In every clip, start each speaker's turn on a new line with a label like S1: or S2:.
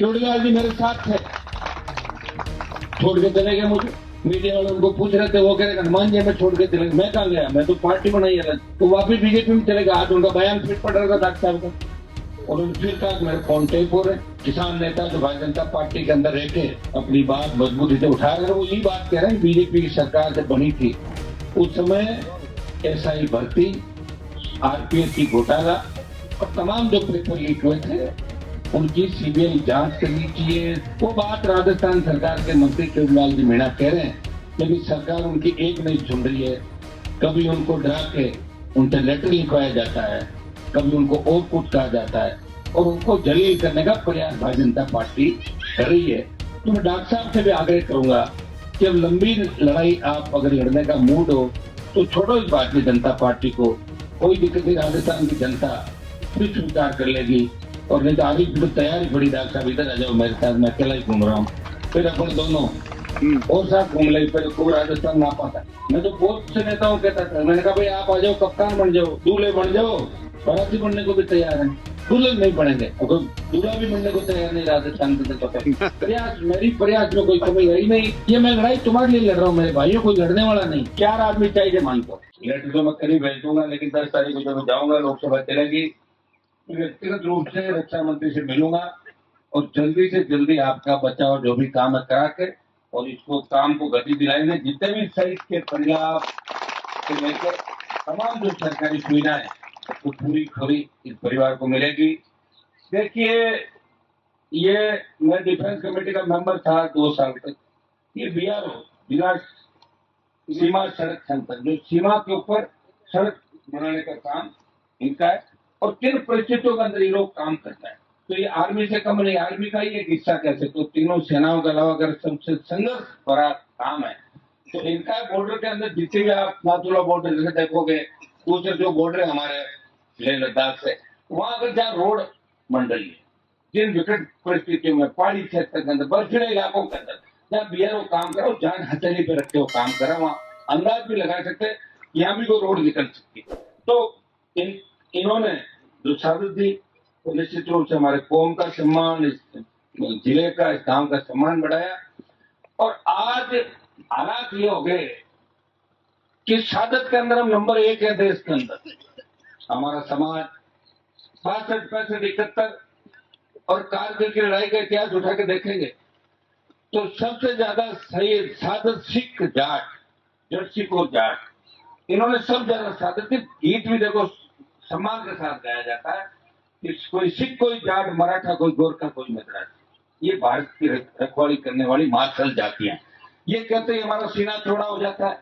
S1: चोटलाल जी मेरे साथ थे, छोड़ के चले गए मुझे। मीडिया वाले उनको पूछ रहे थे, वो कह रहे हनुमान जी हमें छोड़ के चले गए। मैं कहाँ गया, मैं तो पार्टी बनाई अलग। तो वापिस बीजेपी में चले गए। आज उनका बयान फिर पड़ रहा था डॉक्टर साहब का, और उन्होंने फिर कहा मेरे कॉन्टेक्ट हो रहे किसान नेता जो भारतीय जनता पार्टी के अंदर रहते अपनी बात मजबूती से उठा रहे। वो यही बात कह रहे हैं, बीजेपी की सरकार जब बनी थी उस समय एसआई भर्ती, आरपीएफ की घोटाला और तमाम जो पेपर लीक हुए थे उनकी सीबीआई जांच करनी चाहिए। वो बात राजस्थान सरकार के मंत्री चोटलाल जी मीणा कह रहे हैं, लेकिन सरकार उनकी एक नहीं सुन रही है। कभी उनको डरा के उनसे लेटर लिखवाया जाता है, कभी उनको और कुछ कहा जाता है, और उनको जलील करने का प्रयास भारतीय जनता पार्टी कर रही है। तो मैं डॉक्टर साहब से भी आग्रह करूंगा कि अब लंबी लड़ाई आप अगर लड़ने का मूड हो तो छोड़ो इस भारतीय जनता पार्टी को। कोई दिक्कत नहीं, राजस्थान की जनता फिर स्वीकार कर लेगी। और नहीं तो आगे की तैयारी बड़ी। डॉक्टर साहब इधर आ जाओ मेरे साथ, मैं अकेला ही घूम रहा हूँ, फिर अपन दोनों और साथ घूम ले। फिर को राजस्थान ना पाता। मैं तो बहुत से नेताओं कहता था, मैंने कहा भाई आप आ जाओ, कप्तान बन जाओ, दूल्हे बन जाओ, फरासी बनने को भी तैयार है। दूल्हे नहीं बनेंगे, अगर दूल्हा भी बनने को तैयार नहीं राजस्थान के तो प्रयास, मेरी प्रयास में कोई कमी रही नहीं। ये मैं लड़ाई तुम्हारे लिए लड़ रहा हूँ मेरे भाइयों, कोई लड़ने वाला नहीं। 4 आदमी चाहिए मान को। लेटर तो मैं करीब भेज दूंगा, लेकिन 10 तारीख को जब मैं जाऊंगा लोकसभा चलेगी, व्यक्तिगत रूप से रक्षा मंत्री से मिलूंगा और जल्दी से जल्दी आपका बचाव जो भी काम है करा के और इसको काम को गति दिलाएंगे। जितने भी साइट के पंजाब से लेकर तमाम जो सरकारी सुविधाएं वो पूरी इस परिवार को मिलेगी। देखिए, ये मैं डिफेंस कमेटी का मेंबर था 2 साल तक। ये बीआरओ, बिना सीमा सड़क संपर्क, जो सीमा के ऊपर सड़क बनाने का काम इनका है, और किन परिस्थितियों के अंदर ये लोग काम करता है। तो ये आर्मी से कम नहीं, आर्मी का ही एक हिस्सा कह सकते हो। तीनों सेनाओं के अलावा अगर सबसे संघर्ष भरा काम है तो इनका बॉर्डर के अंदर जितने भी आप नाथुला बॉर्डर जैसे देखोगे, दूसरे जो बॉर्डर है हमारे लेह लद्दाख से, वहां अगर जहाँ रोड बन रही है, जिन विकट परिस्थितियों में पहाड़ी क्षेत्र के अंदर, बर्फीले इलाकों के अंदर जहाँ बीआरओ काम करो, जान हथेली पे रखते हो काम करा, वहां अंदाज भी लगा सकते हैं यहाँ भी कोई रोड निकल सकती है। तो इन्होंने जो साबित दी तो निश्चित रूप से हमारे कौम का सम्मान, इस जिले का, इस गांव का सम्मान बढ़ाया। और आज हालात ये हो गए कि शहादत के अंदर हम नंबर 1 है देश के अंदर। हमारा समाज 62, 65, 71 और कारगिल की लड़ाई का इतिहास उठा के देखेंगे तो सबसे ज्यादा सही शहादत सिख जाट, जट सिख और जाट, इन्होंने सब ज्यादा शहादत की। गीत भी देखो सम्मान के साथ गाया जाता है कि कोई सिख, कोई जाट, मराठा, कोई गोरखा, कोई मद्रासी। ये भारत की रखवाली करने वाली मार्शल जातियां। ये कहते हैं हमारा सीना चौड़ा हो जाता है,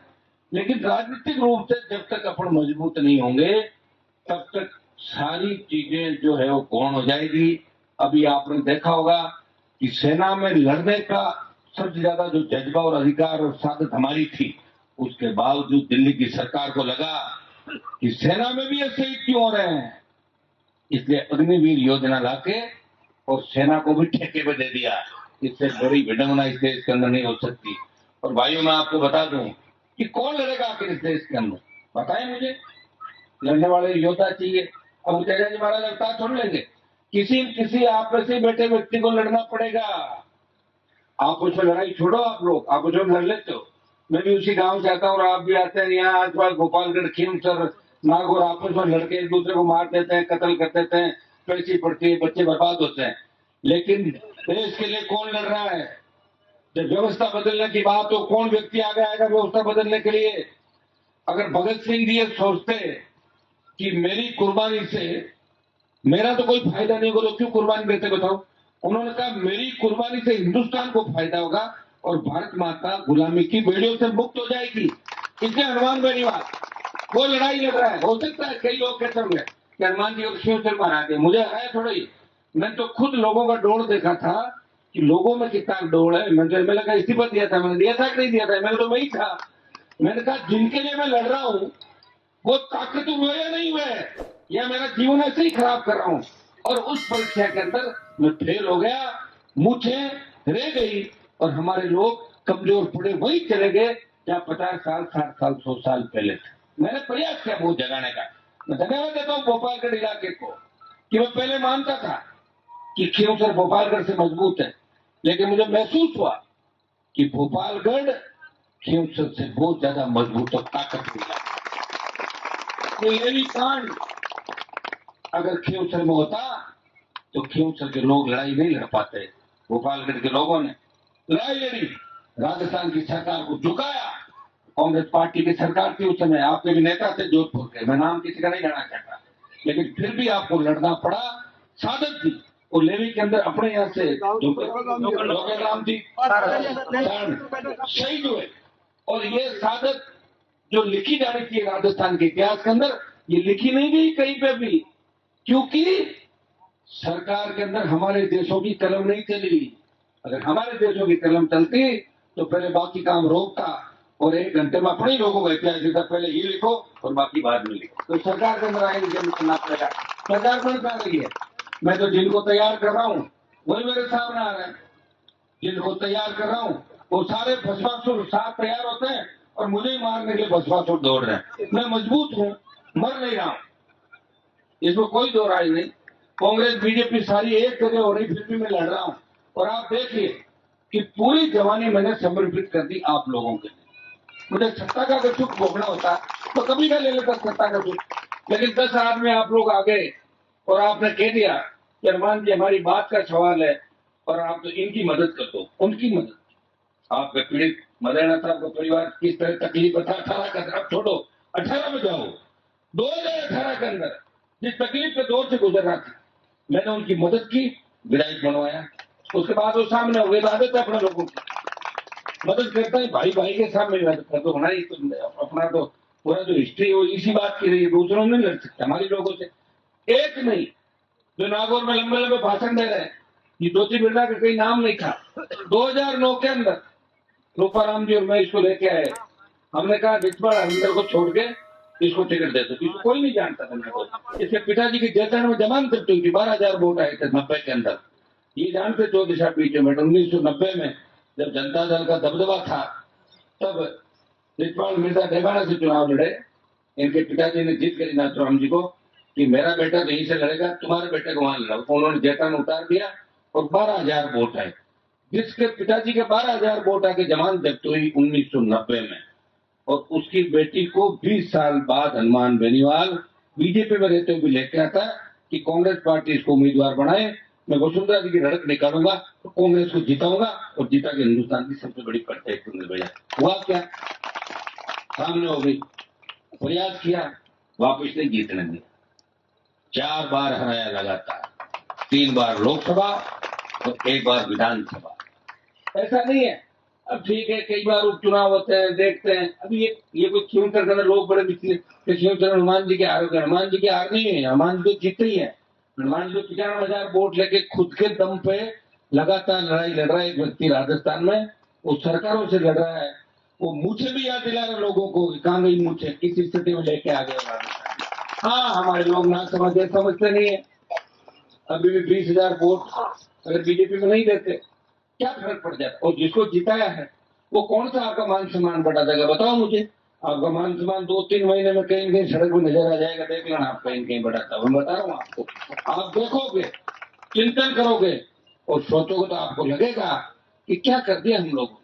S1: लेकिन राजनीतिक रूप से जब तक अपन मजबूत नहीं होंगे तब तक सारी चीजें जो है वो गौण हो जाएगी। अभी आपने देखा होगा कि सेना में लड़ने का सबसे ज्यादा जो जज्बा और अधिकार और सादत हमारी थी, उसके बावजूद दिल्ली की सरकार को लगा कि सेना में भी ये शहीद क्यों हो रहे हैं, इसलिए अग्निवीर योजना लाके और सेना को भी ठेके पे दे दिया। इससे बड़ी विडंबना इस देश के अंदर नहीं हो सकती। और भाइयों, मैं आपको बता दूं कि कौन लड़ेगा आखिर इस देश के अंदर, बताएं मुझे। लड़ने वाले योद्धा चाहिए। अब तेजा जी महाराज अवतार छोड़ लेंगे, किसी आपस में बैठे व्यक्ति को लड़ना पड़ेगा। आपस में लड़ाई छोड़ो, आप लोग आपस में लड़ लेते हो। मैं भी उसी गांव से आता हूँ और आप भी आते हैं। यहाँ आसपास गोपालगढ़, खीमसर, नागौर आपस में लड़के एक दूसरे को मार देते हैं, कत्ल कर देते हैं, पैसी पड़ती है, बच्चे बर्बाद होते हैं। लेकिन देश के लिए कौन लड़ रहा है? जब व्यवस्था बदलने की बात हो, कौन व्यक्ति आगे आएगा व्यवस्था बदलने के लिए? अगर भगत सिंह जी ये सोचते कि मेरी कुर्बानी से मेरा तो कोई फायदा नहीं होगा तो क्यों कुर्बानी देते बताओ। उन्होंने कहा मेरी कुर्बानी से हिंदुस्तान को फायदा होगा और भारत माता गुलामी की बेड़ियों से मुक्त हो जाएगी। इसलिए हनुमान बेनीवाल वो लड़ाई लड़ रहा है। हो सकता है कई लोग कहते होंगे कि हनुमान जी को क्यों सिर मारा दिया, मुझे आया थोड़ा ही। मैंने तो खुद लोगों का डोल देखा था कि लोगों में कितना डोल है। मैंने लगा इस्तीफा दिया था, मैंने दिया था कि नहीं दिया था, मैंने तो वही था। मैंने कहा जिनके लिए मैं लड़ रहा हूँ वो ताकतवर हुए या नहीं हुए, या मेरा जीवन ऐसे ही खराब कर रहा हूँ। और उस परीक्षा के अंदर मैं फेल हो गया, मुझे रह गई और हमारे लोग कमजोर पड़े, वही चले गए जहाँ 50 साल, 60 साल, 100 साल पहले थे। मैंने प्रयास किया बहुत जगाने का। मैं धन्यवाद देता हूँ भोपालगढ़ इलाके को कि मैं पहले मानता था कि खींवसर भोपालगढ़ से मजबूत है, लेकिन मुझे महसूस हुआ कि भोपालगढ़ खींवसर से बहुत ज्यादा मजबूत और ताकतवर है। तो ये भी कांड अगर खींवसर में होता तो खींवसर के लोग लड़ाई नहीं लड़ पाते। भोपालगढ़ के लोगों ने लड़ाई लड़ी, राजस्थान की सरकार को झुकाया। कांग्रेस पार्टी की सरकार थी उस समय, आपके भी नेता थे जोधपुर के, मैं नाम किसी का नहीं लेना चाहता, लेकिन फिर भी आपको लड़ना पड़ा। साधक थी और लेवी के अंदर अपने यहाँ से लोकल थी, शहीद हुए। और ये साधक जो लिखी जानी थी राजस्थान के इतिहास के अंदर, ये लिखी नहीं गई कहीं पे भी, क्योंकि सरकार के अंदर हमारे देशों की कलम नहीं चली। अगर हमारे देशों की कलम चलती तो पहले बाकी काम रोकता और 1 घंटे में अपने ही लोगों का इतिहास लिखा, पहले ये लिखो और बाकी बाद में लिखो। तो सरकार के अंदर आएंगे जब सुनना पड़ेगा। सरकार बन पा रही है, मैं तो जिनको तैयार कर रहा हूँ वही मेरे सामने आ रहे हैं। जिनको तैयार कर रहा हूँ वो सारे भस्मासुर साथ तैयार होते हैं और मुझे ही मारने के लिए भस्मासुर दौड़ रहे हैं। मैं मजबूत हूँ, मर नहीं रहा हूँ, इसमें कोई दो राय नहीं। कांग्रेस बीजेपी सारी एक जगह हो रही, फिर भी मैं लड़ रहा हूँ। और आप देखिए कि पूरी जवानी मैंने समर्पित कर दी आप लोगों के लिए। मुझे सत्ता का अगर सुख भोगना होता तो कभी ना ले लेता सत्ता का सुख, लेकिन 10 आदमी आप लोग आ गए और आपने कह दिया कि अरमान जी हमारी बात का सवाल है और आप तो इनकी मदद कर दो। उनकी मदद, आपके पीड़ित मदेना साहब का परिवार किस तरह तकलीफ था, 18 का अब छोड़ो, 18 में जाओ, 2018 के अंदर जिस तकलीफ के दौर से गुजर रहा था, मैंने उनकी मदद की, विधायक बनवाया। उसके बाद वो सामने हो गए, आदत है अपने लोगों की मदद करता है, भाई भाई के सामने मदद कर दो। हमारी तो अपना तो पूरा जो हिस्ट्री है वो इसी बात की रही है, दूसरों नहीं लड़ सकते हमारे लोगों से। एक नहीं जो नागौर में लंबे लंबे भाषण दे रहे हैं, ये ज्योति बिरला का कहीं नाम नहीं था। 2009 के अंदर रूपाराम जी और मैं इसको लेके आए, हमने कहा रिचवाड़ हरिंदर को छोड़ के इसको टिकट दे दो। इसको कोई नहीं जानता था मेरे को। इसके पिताजी की जैसा में जमानत हुई थी, 12,000 वोट आए थे 90 के अंदर। ये जानते चौधरी साहब पीछे में 1990 में जब जनता दल का दबदबा था, तब रिचवाड़ मिर्जा डेगाना से चुनाव लड़े। इनके पिताजी ने जीत करी नाथुराम जी को कि मेरा बेटा तो यहीं से लड़ेगा, तुम्हारे बेटे को वहां लड़ाओ। उन्होंने जैतान उतार दिया और 12,000 वोट आए। जिसके पिताजी के 12,000 वोट आके जमानत जब्त हुई 1990 में, और उसकी बेटी को 20 साल बाद हनुमान बेनीवाल बीजेपी में रहते हुए लेके आता कि कांग्रेस पार्टी इसको उम्मीदवार बनाए, मैं वसुंधरा जी की लड़क निकालूंगा तो कांग्रेस को जिताऊंगा और जीता के हिंदुस्तान की सबसे बड़ी पंचायत भैया। हुआ क्या? सामने हो गई। प्रयास किया, वापिस नहीं जीतने दिया। 4 बार हराया लगातार, 3 बार लोकसभा और 1 बार विधानसभा। ऐसा नहीं है, अब ठीक है कई बार उपचुनाव होते हैं, देखते हैं। अभी ये कोई खींवसर के अंदर लोग बड़े बिचले खींवसर हनुमान जी के हार, हनुमान जी की हार नहीं है, हनुमान जी तो जीत ही है। हनुमान जी 95,000 वोट लेके खुद के दम पे लगातार लड़ाई लड़ रहा है। एक व्यक्ति राजस्थान में वो सरकारों से लड़ रहा है, वो मुझे भी याद दिला रहे लोगों को, कहाँ गई मुझे, किस स्थिति में लेके आ गए राजस्थान। हाँ, हमारे लोग ना समझते नहीं है। अभी भी 20,000 वोट अगर बीजेपी को नहीं देते क्या फर्क पड़ जाता? और जिसको जिताया है वो कौन सा आपका मान सम्मान बढ़ा देगा? बताओ मुझे। आपका मान सम्मान 2-3 महीने में कहीं कहीं सड़क में नजर आ जाएगा, देख लेना आप कहीं कहीं बढ़ाता हूँ। मैं बता रहा हूँ आपको, आप देखोगे, चिंतन करोगे और सोचोगे तो आपको लगेगा कि क्या कर दिया हम लोगों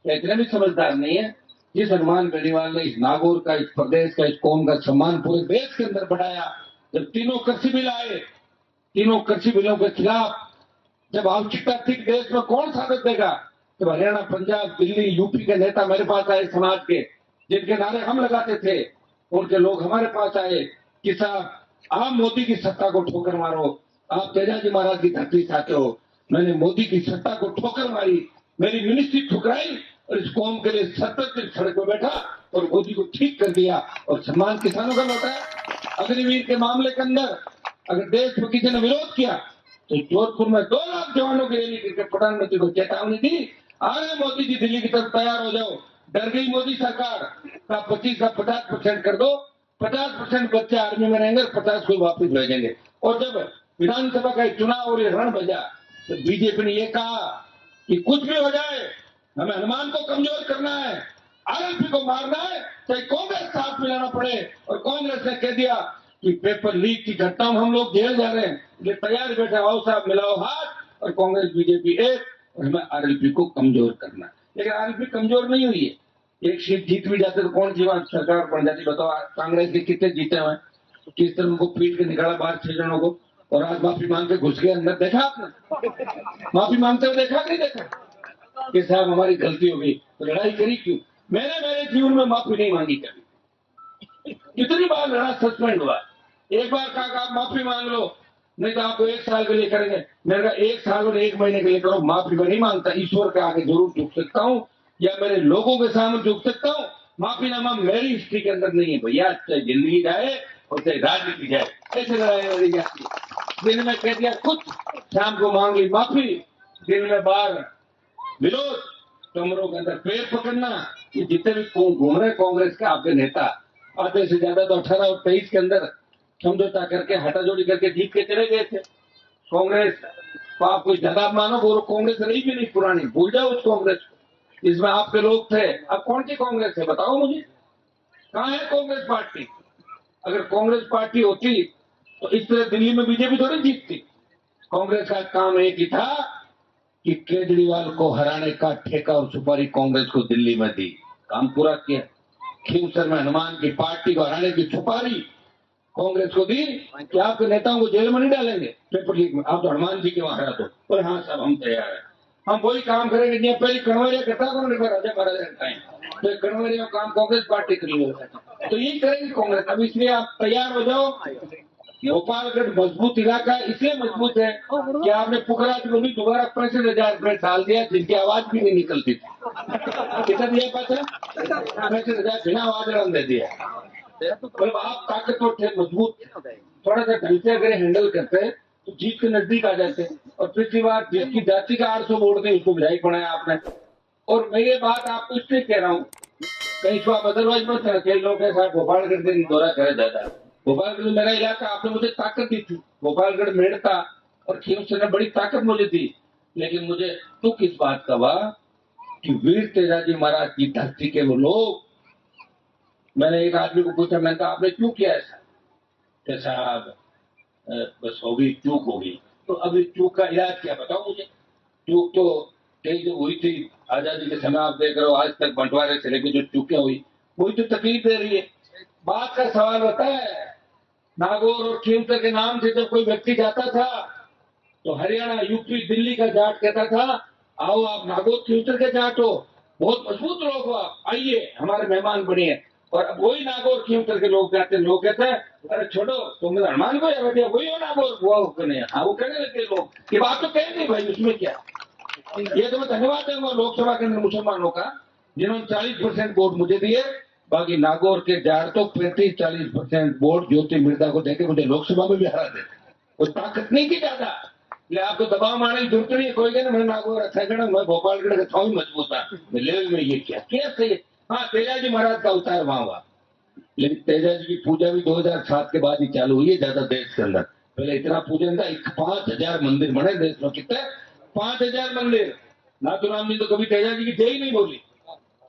S1: ने। इतने भी समझदार नहीं है। जिस हनुमान बेनीवाल ने इस नागौर का, इस प्रदेश का, इस कौम का सम्मान पूरे देश के अंदर बढ़ाया, जब 3 कृषि बिल आए, 3 कृषि बिलों के खिलाफ जब आवश्यकता थी देश में, कौन साबित देगा? जब हरियाणा, पंजाब, दिल्ली, यूपी के नेता मेरे पास आए, समाज के जिनके नारे हम लगाते थे, उनके लोग हमारे पास आए कि साहब आप मोदी की सत्ता को ठोकर मारो, आप तेजाजी महाराज की धरती से आते हो। मैंने मोदी की सत्ता को ठोकर मारी, मेरी मिनिस्ट्री ठुकराई और इस कौम के लिए 70 सड़क पर बैठा और मोदी को ठीक कर दिया और सम्मान किसानों का लौटा। अग्निवीर के मामले के अंदर अगर देश में किसी ने विरोध किया तो जोधपुर में 2 लाख जवानों की रैली करके प्रधानमंत्री को चेतावनी दी, आ रहे मोदी जी दिल्ली की तरफ, तैयार हो जाओ। डर गई मोदी सरकार का 25 का 50% कर दो, 50% बच्चे आर्मी में रहेंगे, 50 को वापिस भेजेंगे। और जब विधानसभा का चुनाव और ये रण बजा तो बीजेपी ने ये कहा कि कुछ भी हो जाए, हमें हनुमान को कमजोर करना है, आरएलपी को मारना है, चाहे कांग्रेस साथ मिलाना पड़े। और कांग्रेस ने कह दिया कि पेपर लीक की घटनाओं में हम लोग जेल जा रहे हैं, ये तैयार बैठे आओ साहब मिलाओ हाथ और कांग्रेस बीजेपी एक, और हमें आरएलपी को कमजोर करना। लेकिन आरएलपी कमजोर नहीं हुई है, एक सीट जीत भी जाते तो कौन सी बात सरकार बन जाती बताओ। कांग्रेस के कितने जीते हुए, किस तरह उनको पीट के निकाला बाहर 6 जनों को, और आज माफी मांग के घुस गए अंदर। देखा आपने माफी मांगते हुए, देखा नहीं देखा कि साहब हमारी गलती हो गई, तो लड़ाई करी क्यों? मैंने मेरे जीवन में माफी नहीं मांगी कभी। कितनी बार लड़ा, सस्पेंड हुआ, एक बार कहा आप माफी मांग लो, नहीं तो आपको 1 साल के लिए करेंगे। मैंने कहा 1 साल और 1 महीने के लिए करो, माफी मैं नहीं मांगता। ईश्वर के आगे जरूर झुक सकता हूँ या मेरे लोगों के सामने झुक सकता हूँ, माफीनामा मेरी हिस्ट्री के अंदर नहीं है भैया। चाहे जिंदगी जाए और चाहे राजनीति जाए, ऐसे लड़ाई लड़ी जाती है। दिन में कह दिया कुछ, शाम को मांग ली माफी, दिन में बार विरोध, कमरों के अंदर पैर पकड़ना। ये जितने भी घूम रहे कांग्रेस के आपके नेता, आधे से ज्यादा तो 18 और 23 के अंदर समझौता करके हटाजोड़ी करके जीत के चले गए थे। कांग्रेस को आप कोई ज्यादा मानो, वो कांग्रेस रही भी नहीं पुरानी, भूल जाओ उस कांग्रेस को। इसमें आपके लोग थे, अब कौन सी कांग्रेस है बताओ मुझे, कहाँ है कांग्रेस पार्टी? अगर कांग्रेस पार्टी होती तो इस तरह दिल्ली में बीजेपी थोड़ी जीतती। कांग्रेस का काम एक ही था कि केजरीवाल को हराने का ठेका और सुपारी कांग्रेस को दिल्ली में दी, काम पूरा किया। खींवसर में हनुमान की पार्टी को हराने की सुपारी कांग्रेस को दी कि आपके नेताओं को जेल में नहीं डालेंगे पेपर लीक में, आप तो हनुमान जी के वहां हरा दो। और हाँ साहब हम तैयार हैं, हम वही काम करेंगे जिन्हें पहले कन्वरिया करता कौन राजा महाराजा टाइम, तो कन्वरिया काम कांग्रेस पार्टी करी हो, तो यही करेंगे कांग्रेस। अब इसलिए आप तैयार हो जाओ। गोपालगढ़ मजबूत इलाका इसलिए मजबूत है कि आपने पुखराज को भी दोबारा 65,000 रुपये डाल दिया, जिनकी आवाज भी नहीं निकलती थी। कितना दिया पैसा? 65,000 बिना आवाज दे दिया। मतलब आप ताकतवर थे, मजबूत, थोड़ा सा ढंग से अगर हैंडल करते तो जीत के नजदीक आ जाते। और पिछली बार जिसकी जाति का 800 वोट थे उसको विधायक बनाया आपने। और मैं ये बात आपको इसलिए कह रहा हूँ, कहीं तो आप अदरवाइज मत कई लोग ऐसा गोपालगढ़ से दौरा करे जाता। गोपालगढ़ मेरा इलाका, आपने मुझे ताकत दी थी, गोपालगढ़ मेड़ था और खींवसर ने बड़ी ताकत मुझे दी, लेकिन मुझे दुख इस बात का हुआ कि वीर तेजाजी महाराज की धरती के वो लोग। मैंने एक आदमी को पूछा, मैंने कहा आपने क्यों किया ऐसा? कि साहब बस हो गई, चूक हो गई। तो अभी चूक का इलाज क्या बताओ मुझे? चूक तो कई जो हुई थी आजादी के समय, आप देख रहे हो आज तक बंटवारे से लेकर जो चूकें हुई, वही तो तकलीफ दे रही है। बात का सवाल होता है, नागौर और खींवसर के नाम से जब कोई व्यक्ति जाता था तो हरियाणा, यूपी, दिल्ली का जाट कहता था आओ आप नागौर खींवसर के जाट हो, बहुत मजबूत लोग हो आप, आइए हमारे मेहमान बनिए। और अब वही नागौर खींवसर के लोग जाते हैं, लोग कहते हैं अरे छोड़ो तुम हनुमान को या बेटे वही हो नागौर, वो नहीं। हाँ वो कहने लगे लोग, ये बात तो कह नहीं भाई, उसमें क्या। ये तो मैं धन्यवाद दूंगा लोकसभा के अंदर मुसलमानों का, जिन्होंने 40% वोट मुझे दिए। बाकी नागौर के जाट तो 35-40% वोट ज्योति मिर्जा को देके मुझे लोकसभा में भी हरा देते। वो ताकत नहीं की ज्यादा, आपको दबाव मारने की जरूरत नहीं है। कोई कहना मैं नागौर अच्छा गढ़, मैं गोपालगढ़ का था मजबूत था, लेवल में ये क्या क्या सही। हाँ तेजाजी महाराज का अवतार वहां हुआ, लेकिन तेजाजी की पूजा भी 2007 के बाद ही चालू हुई है ज्यादा देश के अंदर। पहले इतना पूजन था, 5,000 मंदिर बने देश में, कितने 5,000 मंदिर। नाथुराम जी तो कभी तेजाजी की जय ही नहीं बोली,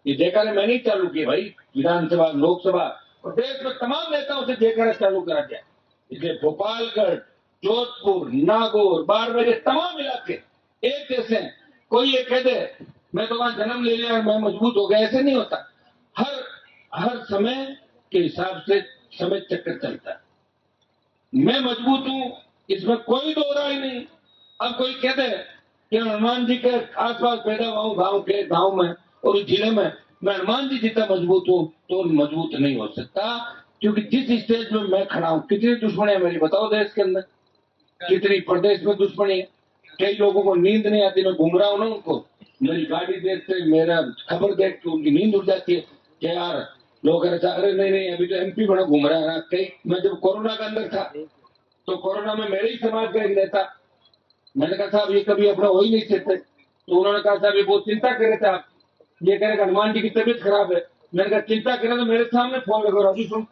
S1: ये जयकारे मैंने ही चालू किए भाई, विधानसभा, लोकसभा और देश में तमाम नेताओं से जयकारा चालू करा दिया। इसलिए गोपालगढ़, जोधपुर, नागौर, बाड़मेर, तमाम इलाके एक जैसे हैं। कोई ये कह दे मैं तो वहां जन्म ले लिया मैं मजबूत हो गया, ऐसे नहीं होता। हर समय के हिसाब से समय चक्कर चलता है। मैं मजबूत हूं, इसमें कोई दो राय नहीं। अब कोई कह दे कि हनुमान जी के आसपास पैदा हुआ हूं, गांव में और उस जिले में मैं हनुमान जी जितना मजबूत हूं, तो मजबूत नहीं हो सकता। क्योंकि जिस स्टेज में मैं खड़ा हूं, कितनी दुश्मनी है मेरी बताओ देश के अंदर, कितनी प्रदेश में दुश्मनी है। कई लोगों को नींद नहीं आती, मैं घूम रहा हूं ना, उनको मेरी गाड़ी देखते, मेरा खबर देख के उनकी नींद उड़ जाती है कि यार लोग अरे नहीं अभी तो एमपी बड़ा घूम रहा है ना। कई मैं जब कोरोना के अंदर था तो कोरोना में मेरे ही समाज का एक नेता, मैंने कहा साहब ये कभी अपना हो ही नहीं सकते, तो उन्होंने कहा साहब ये बहुत चिंता कर रहे थे आप, ये कह रहे हनुमान जी की तबीयत खराब है। मैंने कहा चिंता करें तो मेरे सामने फोन लगो अभी सुन।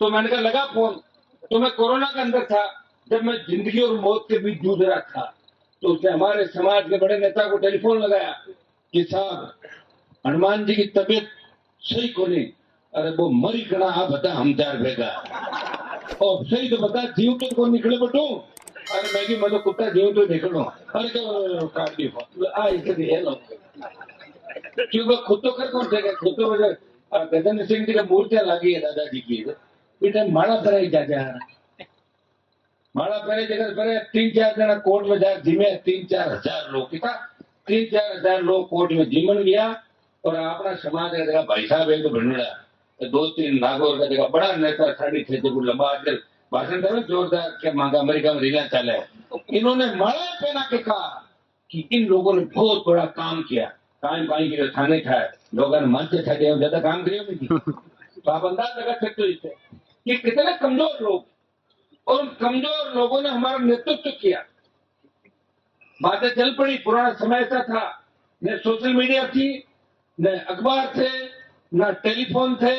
S1: तो मैंने कहा लगा फोन, तो मैं कोरोना के अंदर था, जब मैं जिंदगी और मौत के बीच जूझ रहा था, तो उसने हमारे समाज के बड़े नेता को टेलीफोन लगाया कि साहब हनुमान जी की तबीयत सही को नहीं, अरे वो मरी कड़ा आप बता हम चार भेगा और सही तो बता जीव तो को निकले बटू अरे मैं मतलब कुत्ता जीव तो निकलो अरे तो काट दी आ इसे दिए लो क्योंकि खुद तो कर कौन देगा खुद तो वजह गजन सिंह जी का मूर्तियां लगी है दादाजी की बेटा माड़ा तरह जाजा माड़ा पहले जगह पहले 3-4 जना कोर्ट में जाए जिमे 3-4 हजार लोग कितना 3-4 हजार लोग कोर्ट में जिमन गया और अपना समाज का जगह भाई साहब एक भंडड़ा 2-3 नागौर का जगह बड़ा नेता 6.5 फुट लंबा आजकल भाषण था जोरदार क्या मांगा अमेरिका में रीला चला है इन्होंने माड़ा पहना के कहा कि इन लोगों ने बहुत बड़ा काम किया काम पाई के थाने था लोगों ने मंच था ज्यादा काम करे तो आप अंदाज लगा सकते हो इससे कि कितने कमजोर लोग और उन कमजोर लोगों ने हमारा नेतृत्व किया बातें चल पड़ी पुराना समय ऐसा था न सोशल मीडिया थी न अखबार थे न टेलीफोन थे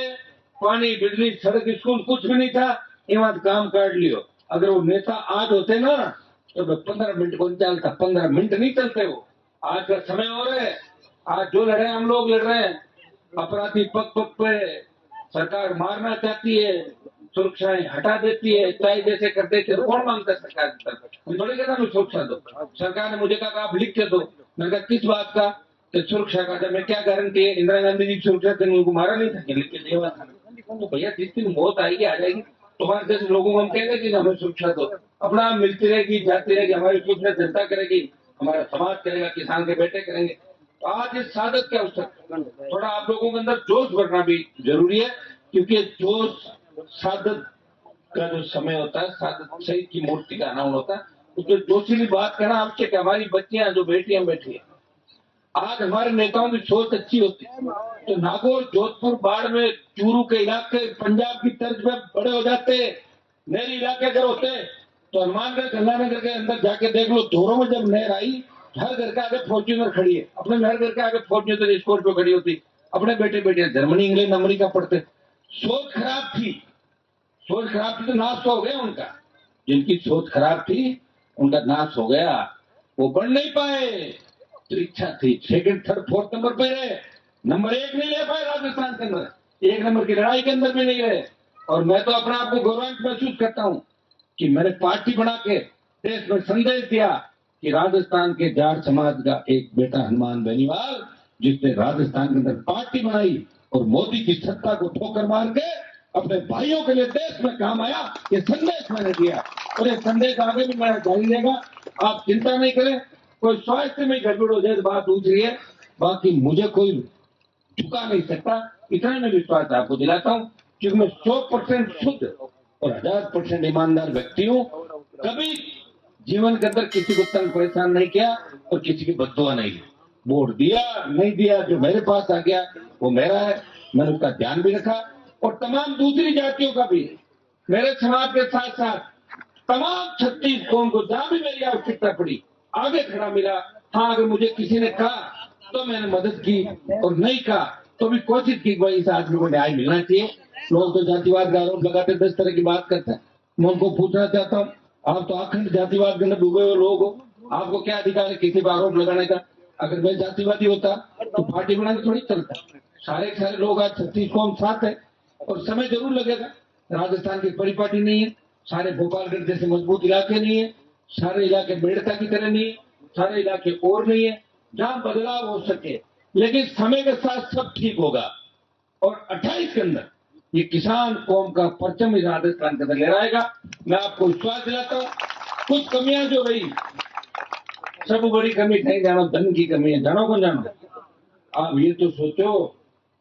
S1: पानी बिजली सड़क स्कूल कुछ भी नहीं था ये बात काम काट लियो अगर वो नेता आज होते ना तो 15 मिनट को नहीं चलता 15 मिनट नहीं चलते वो आज का समय हो रहा है आज जो लड़ रहे हैं हम लोग लड़ रहे हैं अपराधी पग पग पे सरकार मारना चाहती है सुरक्षाएं हटा देती है चाहे जैसे करते थे कौन मांगता है सरकार की तरफ हम थोड़ी कहता सुरक्षा दो सरकार ने मुझे कहा आप लिख के दो मैंने कहा किस बात का तो सुरक्षा का जब मैं क्या गारंटी है इंदिरा गांधी जी की सुरक्षा थे उनको मारा नहीं था लिख के देवा था तो भैया जिस दिन मौत आएगी आ जाएगी तुम्हारे जैसे लोगों को हम कहेंगे कि हमें सुरक्षा दो अपना मिलती रहेगी जाती रहेगी हमारी सुरक्षा जनता करेगी हमारा समाज करेगा किसान के बेटे करेंगे तो आज इस साधक के अवसर थोड़ा आप लोगों के अंदर जोश भरना भी जरूरी है क्योंकि जोश साधक का जो समय होता है साधक शहीद की मूर्ति का अनावरण होता है उसमें जोशीली बात करना आवश्यक है हमारी बच्चियां जो बेटियां बैठी है आज हमारे नेताओं की सोच अच्छी होती है तो नागौर जोधपुर बाढ़ में चूरू के इलाके पंजाब की तर्ज में बड़े हो जाते नहरी इलाके अगर होते तो हनुमानगढ़ गंगानगर के अंदर जाके देख लो धोरों में जब नहर आई हर घर के आगे फॉर्च्यूनर खड़ी है अपने हर घर के आगे फॉर्च्यूनर स्कॉर्पियो खड़ी होती अपने बेटे बेटे जर्मनी इंग्लैंड अमेरिका पढ़ते सोच खराब थी तो नाश तो हो गया उनका जिनकी सोच खराब थी उनका नाश हो गया वो बढ़ नहीं पाए तो इच्छा थी सेकंड थर्ड फोर्थ नंबर पे रहे नंबर 1 नहीं ले पाए राजस्थान के अंदर 1 नंबर की लड़ाई के अंदर भी नहीं रहे और मैं तो अपने आप को गौरवान्वित महसूस करता हूं कि मैंने पार्टी बना के देश में संदेश दिया कि राजस्थान के जाट समाज का एक बेटा हनुमान बेनीवाल जिसने राजस्थान के अंदर पार्टी बनाई और मोदी की सत्ता को ठोकर मार के अपने भाइयों के लिए देश में काम आया ये संदेश मैंने दिया और ये संदेश आगे भी मेरा जारी रहेगा आप चिंता नहीं करें कोई स्वास्थ्य में गड़बड़ हो जाए तो बात दूसरी है बाकी मुझे कोई झुका नहीं सकता इतना मैं विश्वास आपको दिलाता हूँ क्योंकि मैं 100% शुद्ध और 1000% ईमानदार व्यक्ति हूँ कभी जीवन के अंदर किसी को तंग परेशान नहीं किया और किसी की बददुआ नहीं वोट दिया नहीं दिया जो मेरे पास आ गया वो मेरा है मैंने उसका ध्यान भी रखा और तमाम दूसरी जातियों का भी मेरे समाज के साथ साथ तमाम 36 कौम को जहां भी मेरी आवश्यकता पड़ी आगे खड़ा मिला हाँ अगर मुझे किसी ने कहा तो मैंने मदद की और नहीं कहा तो भी कोशिश की भाई इस आदमी को न्याय मिलना चाहिए लोग तो जातिवाद का आरोप लगाते 10 तरह की बात करते हैं मैं उनको पूछना चाहता हूँ आप तो अखंड जातिवाद के अंदर डूबे हुए लोग हो आपको क्या अधिकार है किसी पर आरोप लगाने का अगर मैं जातिवादी होता तो पार्टी बना के थोड़ी चलता सारे लोग आज 36 कौम साथ है और समय जरूर लगेगा राजस्थान की परिपाटी नहीं है सारे भोपालगढ़ जैसे मजबूत इलाके नहीं है सारे इलाके मेड़ता की तरह नहीं है सारे इलाके और नहीं है जहां बदलाव हो सके लेकिन समय के साथ सब ठीक होगा और 28 के अंदर ये किसान कौम का परचम इस राजस्थान के अंदर ले आएगा मैं आपको विश्वास दिलाता हूँ कुछ कमियां जो रही सब बड़ी कमी नहीं जानो धन की कमी है जानो को जानो आप ये तो सोचो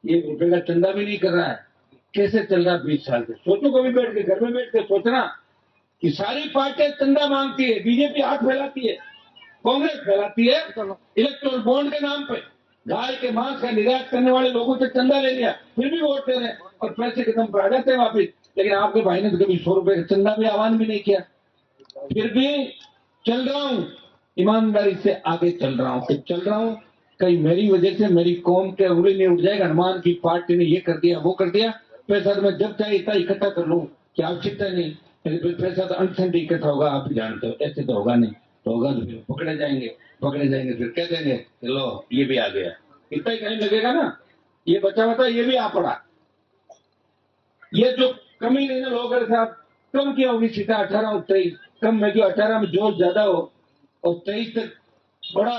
S1: ये रुपए का चंदा भी नहीं कर रहा है कैसे चल रहा है 20 साल से सोचो कभी बैठ के घर में बैठ के सोचना कि सारी पार्टियां चंदा मांगती है बीजेपी हाथ फैलाती है कांग्रेस फैलाती है इलेक्ट्रोल बॉन्ड के नाम पे गाय के मांस का निर्यात करने वाले लोगों से चंदा ले लिया फिर भी वोट दे रहे और पैसे के दम पर आ जाते हैं वापिस लेकिन आपके भाई ने तो कभी 100 रुपए का चंदा भी आह्वान भी नहीं किया फिर भी चल रहा हूँ ईमानदारी से आगे चल रहा हूँ कहीं मेरी वजह से मेरी कौम के उंगली नहीं उठ जाएगा हनुमान की पार्टी ने ये कर दिया वो कर दिया पैसा तो मैं जब चाहे इतना इकट्ठा कर लूँ कि आवश्यकता नहीं लेकिन फिर पैसा तो अनसेंट इकट्ठा होगा आप जानते हो ऐसे तो होगा नहीं तो होगा तो फिर पकड़े जाएंगे फिर कह देंगे लो ये भी आ गया इतना ही टाइम लगेगा ना ये बचा बता ये भी आ पड़ा ये जो कमी नहीं ना लोग साहब, कम क्या होगी सीधा 18 और 23 कम में, जो 18 में जोश ज्यादा हो और 23 तक बड़ा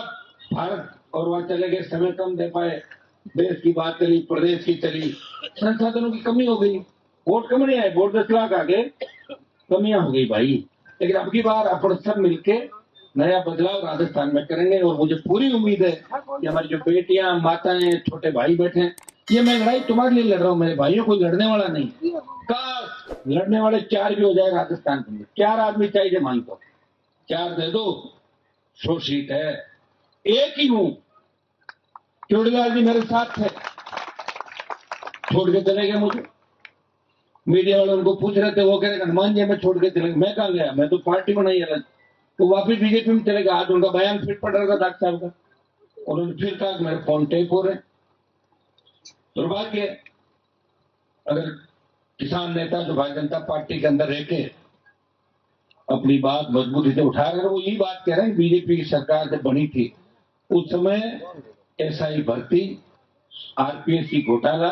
S1: भारत और वहां चले गए, समय कम दे पाए, देश की बात चली, प्रदेश की चली, संसाधनों की कमी हो गई, वोट कम नहीं आए, वोट 10 लाख आ गए, कमियां हो गई भाई। लेकिन अब की बार अपन सब मिलके नया बदलाव राजस्थान में करेंगे और मुझे पूरी उम्मीद है कि हमारी जो बेटियां, माताएं, छोटे भाई बैठे हैं, ये मैं लड़ाई तुम्हारे लिए लड़ रहा हूं मेरे भाइयों, कोई लड़ने वाला नहीं। काश लड़ने वाले 4 भी हो जाए राजस्थान के अंदर, 4 आदमी चाहिए मान को, 4 दे दो, 100 सीट है। एक ही हूं, चोड़ीलाल जी मेरे साथ थे, छोड़ के चले गए मुझे, मीडिया वाले उनको पूछ रहे थे, वो कह रहे हनुमान जी में छोड़ के चले गए। मैं कहा गया, मैं तो पार्टी बनाई अलग, तो वापिस बीजेपी में चले गए। आज उनका बयान फिर पड़ रहा था डॉक्टर साहब का, और उन्होंने फिर कहा मेरे फोन टेप हो रहे। दुर्भाग्य है, अगर किसान नेता जो भारतीय जनता पार्टी के अंदर रह के अपनी बात मजबूती से उठा रहे, वो यही बात कह रहे हैं, बीजेपी की सरकार जब बनी थी उस समय एसआई भर्ती, आरपीएस की घोटाला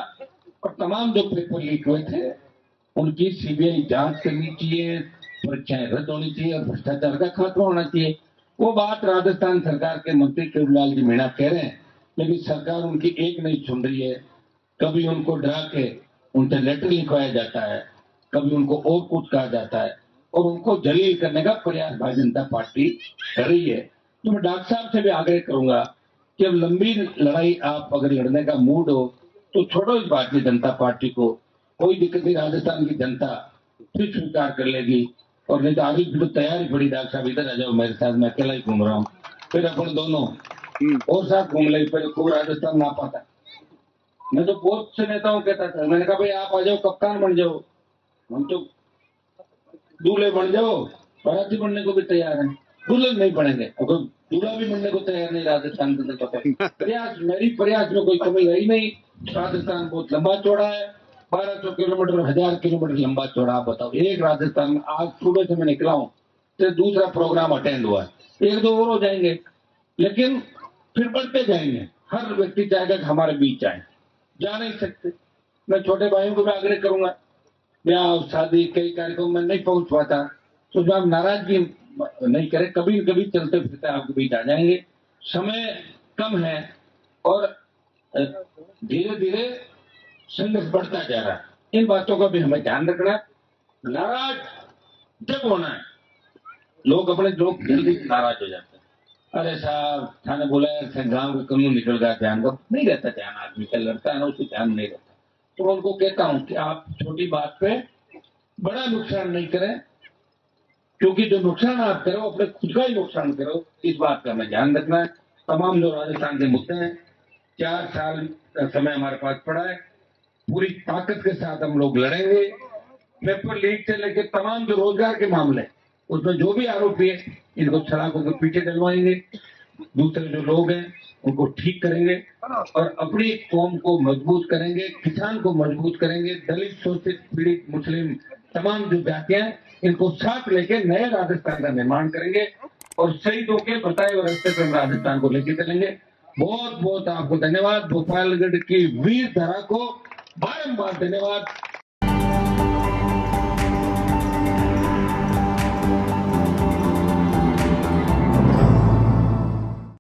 S1: और तमाम जो पेपर लीक हुए थे उनकी सीबीआई जांच करनी चाहिए, परीक्षाएं रद्द होनी चाहिए और भ्रष्टाचार का खात्मा होना चाहिए। वो बात राजस्थान सरकार के मंत्री चोड़ीलाल जी मीणा कह रहे हैं, लेकिन सरकार उनकी एक नहीं सुन रही है। कभी उनको डरा के उनसे लेटर लिखवाया जाता है, कभी उनको और कुछ कहा जाता है और उनको जलील करने का प्रयास भारतीय जनता पार्टी कर रही है। तो मैं डॉक्टर साहब से भी आग्रह करूंगा कि अब लंबी लड़ाई आप अगर लड़ने का मूड हो तो छोड़ो इस भारतीय जनता पार्टी को, कोई दिक्कत नहीं, राजस्थान की जनता फिर स्वीकार कर लेगी। और नहीं तो आगे भी तो तैयारी पड़ी, डॉक्टर साहब इधर आ जाओ मेरे साथ, मैं अकेला ही घूम रहा हूँ, फिर अपन दोनों और साथ घूम लेंगे, पहले खूब राजस्थान ना पाता। मैं तो बहुत से नेताओं कहता था, मैंने कहा भाई आप आ जाओ, कप्तान बन जाओ, हम तो दूल्हे बन जाओ, बाराती बनने को भी तैयार है, दुल्हन नहीं बनेंगे, अगर दूल्हा भी बनने को तैयार नहीं राजस्थान के अंदर। प्रयास, मेरी प्रयास में कोई कमी रही नहीं। राजस्थान बहुत लंबा चौड़ा है, 1200 किलोमीटर, 1000 किलोमीटर लंबा चौड़ा। आप बताओ, एक राजस्थान में आज सुबह से मैं निकला हूँ तो दूसरा प्रोग्राम अटेंड हुआ है, 1-2 और हो जाएंगे, लेकिन फिर बढ़ते जाएंगे। हर व्यक्ति चाहेगा कि हमारे बीच आए, जा नहीं सकते। मैं छोटे भाइयों को भी आग्रह करूंगा, ब्याह शादी कई कार्यक्रम में नहीं पहुंच पाता तो जो आप नाराजगी नहीं करें, कभी कभी चलते फिरते आपके बीच आ जाएंगे। समय कम है और धीरे धीरे संघर्ष बढ़ता जा रहा है, इन बातों का भी हमें ध्यान रखना है। नाराज जब होना है, लोग अपने लोग जल्दी नाराज हो जाते हैं, अरे साहब थाने बुलाया, गांव का कानून निकल गया, ध्यान का नहीं रहता, ध्यान आदमी का लड़ता है ना, उसको ध्यान नहीं रहता। तो मैं उनको कहता हूं कि आप छोटी बात पे बड़ा नुकसान नहीं करें, क्योंकि जो नुकसान आप करो अपने खुद का ही नुकसान करो, इस बात का हमें ध्यान रखना है। तमाम जो राजस्थान के मुद्दे हैं, 4 साल का समय हमारे पास पड़ा है, पूरी ताकत के साथ हम लोग लड़ेंगे। पेपर लीक से लेकर तमाम जो रोजगार के मामले, उसमें जो भी आरोपी है इनको सलाखों के पीछे डलवाएंगे, दूसरे जो लोग हैं उनको ठीक करेंगे और अपनी कौम को मजबूत करेंगे, किसान को मजबूत करेंगे, दलित, शोषित, पीड़ित, मुस्लिम, तमाम जो जातियां इनको साथ लेके नए राजस्थान का निर्माण करेंगे और शहीदों के बताए हुए रास्ते पर राजस्थान को लेके चलेंगे। बहुत बहुत आपको धन्यवाद, भोपालगढ़ की वीर धरा को बारंबार धन्यवाद।